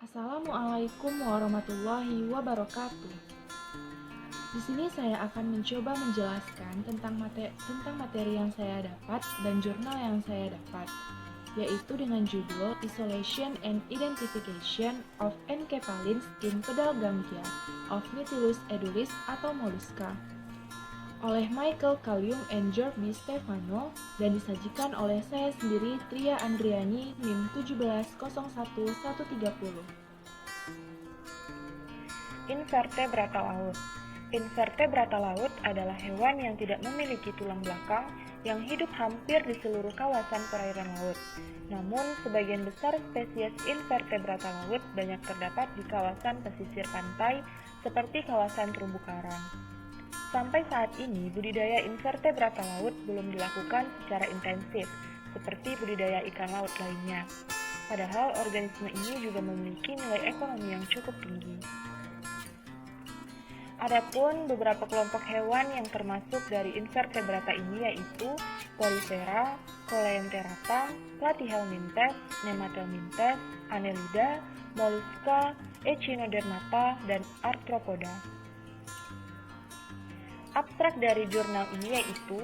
Assalamualaikum warahmatullahi wabarakatuh. Di sini saya akan mencoba menjelaskan tentang materi yang saya dapat dan jurnal yang saya dapat, yaitu dengan judul Isolation and Identification of Enkephalins in Pedal Ganglia of Mytilus edulis atau Mollusca oleh Michael Kalium and George B. Stefano dan disajikan oleh saya sendiri Tria Andriani NIM 1701130. Invertebrata laut. Invertebrata laut adalah hewan yang tidak memiliki tulang belakang yang hidup hampir di seluruh kawasan perairan laut. Namun, sebagian besar spesies invertebrata laut banyak terdapat di kawasan pesisir pantai seperti kawasan terumbu karang. Sampai saat ini, budidaya invertebrata laut belum dilakukan secara intensif, seperti budidaya ikan laut lainnya. Padahal organisme ini juga memiliki nilai ekonomi yang cukup tinggi. Adapun beberapa kelompok hewan yang termasuk dari invertebrata ini yaitu Polyptera, Coleonterata, Platyhelminthes, Nematelminthes, Annelida, Mollusca, Echinodermata, dan Arthropoda. Abstrak dari jurnal ini yaitu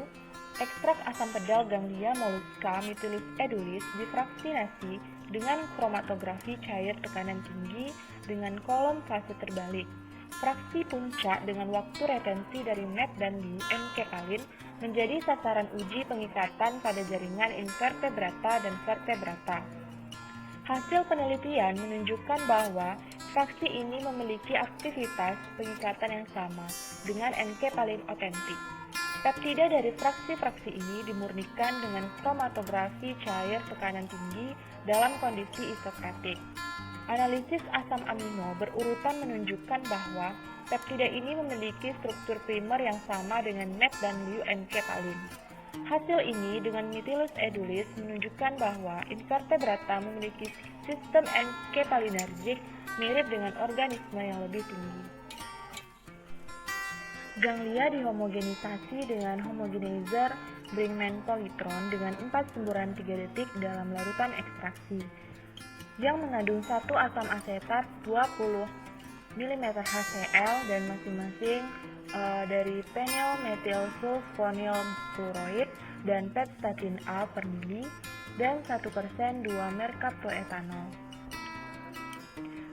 ekstrak asam pedal Ganglia Mollusca Mytilus edulis difraksinasi dengan kromatografi cair tekanan tinggi dengan kolom fase terbalik. Fraksi puncak dengan waktu retensi dari net dan liu enkephalin menjadi sasaran uji pengikatan pada jaringan invertebrata dan vertebrata. Hasil penelitian menunjukkan bahwa fraksi ini memiliki aktivitas pengikatan yang sama dengan enkephalin otentik. Peptida dari fraksi-fraksi ini dimurnikan dengan kromatografi cair tekanan tinggi dalam kondisi isokratik. Analisis asam amino berurutan menunjukkan bahwa peptida ini memiliki struktur primer yang sama dengan net dan liu enkephalin. Hasil ini dengan Mytilus edulis menunjukkan bahwa invertebrata memiliki sistem enkephalinergik mirip dengan organisme yang lebih tinggi. Ganglia dihomogenisasi dengan homogenizer Brinkmann polytron dengan 4 semburan 3 detik dalam larutan ekstraksi yang mengandung satu asam asetat 20 mm HCl dan masing-masing dari penyl metil sulfonyl fluoroid dan petstatin A per mili dan 1% 2 merkaptoetanol.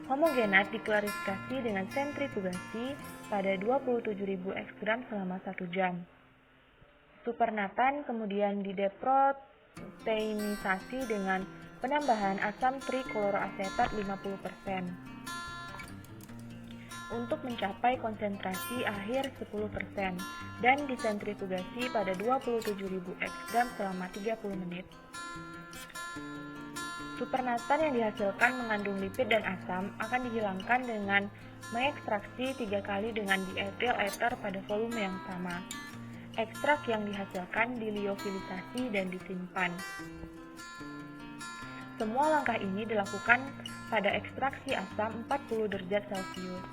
Homogenat diklarifikasi dengan sentrifugasi pada 27.000 ekgram selama 1 jam. Supernatan kemudian dideproteinisasi dengan penambahan asam trikloroasetat 50% untuk mencapai konsentrasi akhir 10% dan disentrifugasi pada 27.000 ekgram selama 30 menit. Supernatan yang dihasilkan mengandung lipid dan asam akan dihilangkan dengan mengekstraksi 3 kali dengan diethyl ether pada volume yang sama. Ekstrak yang dihasilkan diliofilisasi dan disimpan. Semua langkah ini dilakukan pada ekstraksi asam 40 derajat Celcius.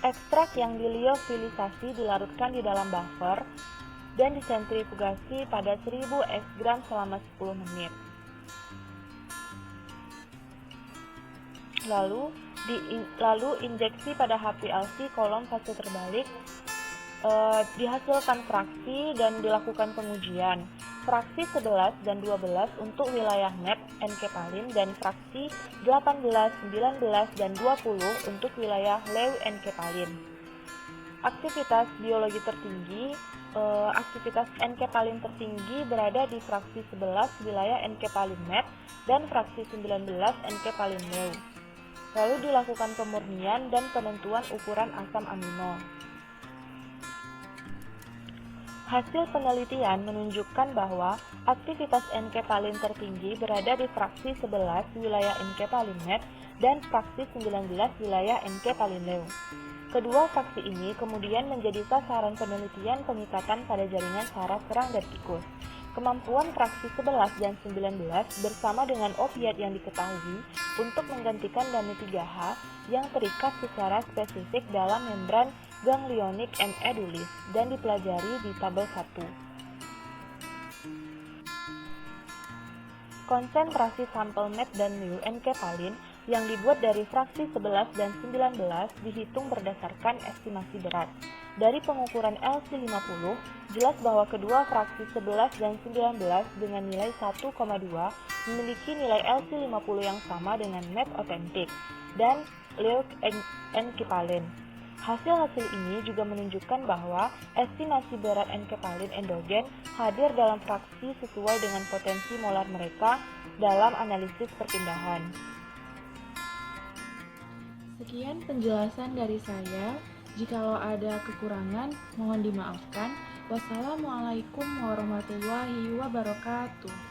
Ekstrak yang diliofilisasi dilarutkan di dalam buffer dan disentrifugasi pada 1000 ekgram selama 10 menit. Lalu injeksi pada HPLC kolom fase terbalik, dihasilkan fraksi dan dilakukan pengujian. Fraksi 11 dan 12 untuk wilayah net enkephalin dan fraksi 18, 19, dan 20 untuk wilayah lew enkephalin. Aktivitas biologi tertinggi, aktivitas enkephalin tertinggi berada di fraksi 11 wilayah enkephalin net dan fraksi 19 enkephalin lew. Lalu dilakukan pemurnian dan penentuan ukuran asam amino. Hasil penelitian menunjukkan bahwa aktivitas enkephalin tertinggi berada di fraksi 11 wilayah enkephalin net dan fraksi 19 wilayah enkephalin lew. Kedua fraksi ini kemudian menjadi sasaran penelitian pengikatan pada jaringan saraf serang dan tikus. Kemampuan fraksi 11 dan 19 bersama dengan opiat yang diketahui untuk menggantikan DAMI3H yang terikat secara spesifik dalam membran ganglionik M. edulis dan dipelajari di tabel 1. konsentrasi sampel met dan mu enkepalin yang dibuat dari fraksi 11 dan 19 dihitung berdasarkan estimasi berat. Dari pengukuran LC50, jelas bahwa kedua fraksi 11 dan 19 dengan nilai 1,2 memiliki nilai LC50 yang sama dengan met otentik dan leuk enkepalin. Hasil-hasil ini juga menunjukkan bahwa estimasi berat enkepalin endogen hadir dalam fraksi sesuai dengan potensi molar mereka dalam analisis perpindahan. Sekian penjelasan dari saya. Jikalau ada kekurangan, mohon dimaafkan. Wassalamualaikum warahmatullahi wabarakatuh.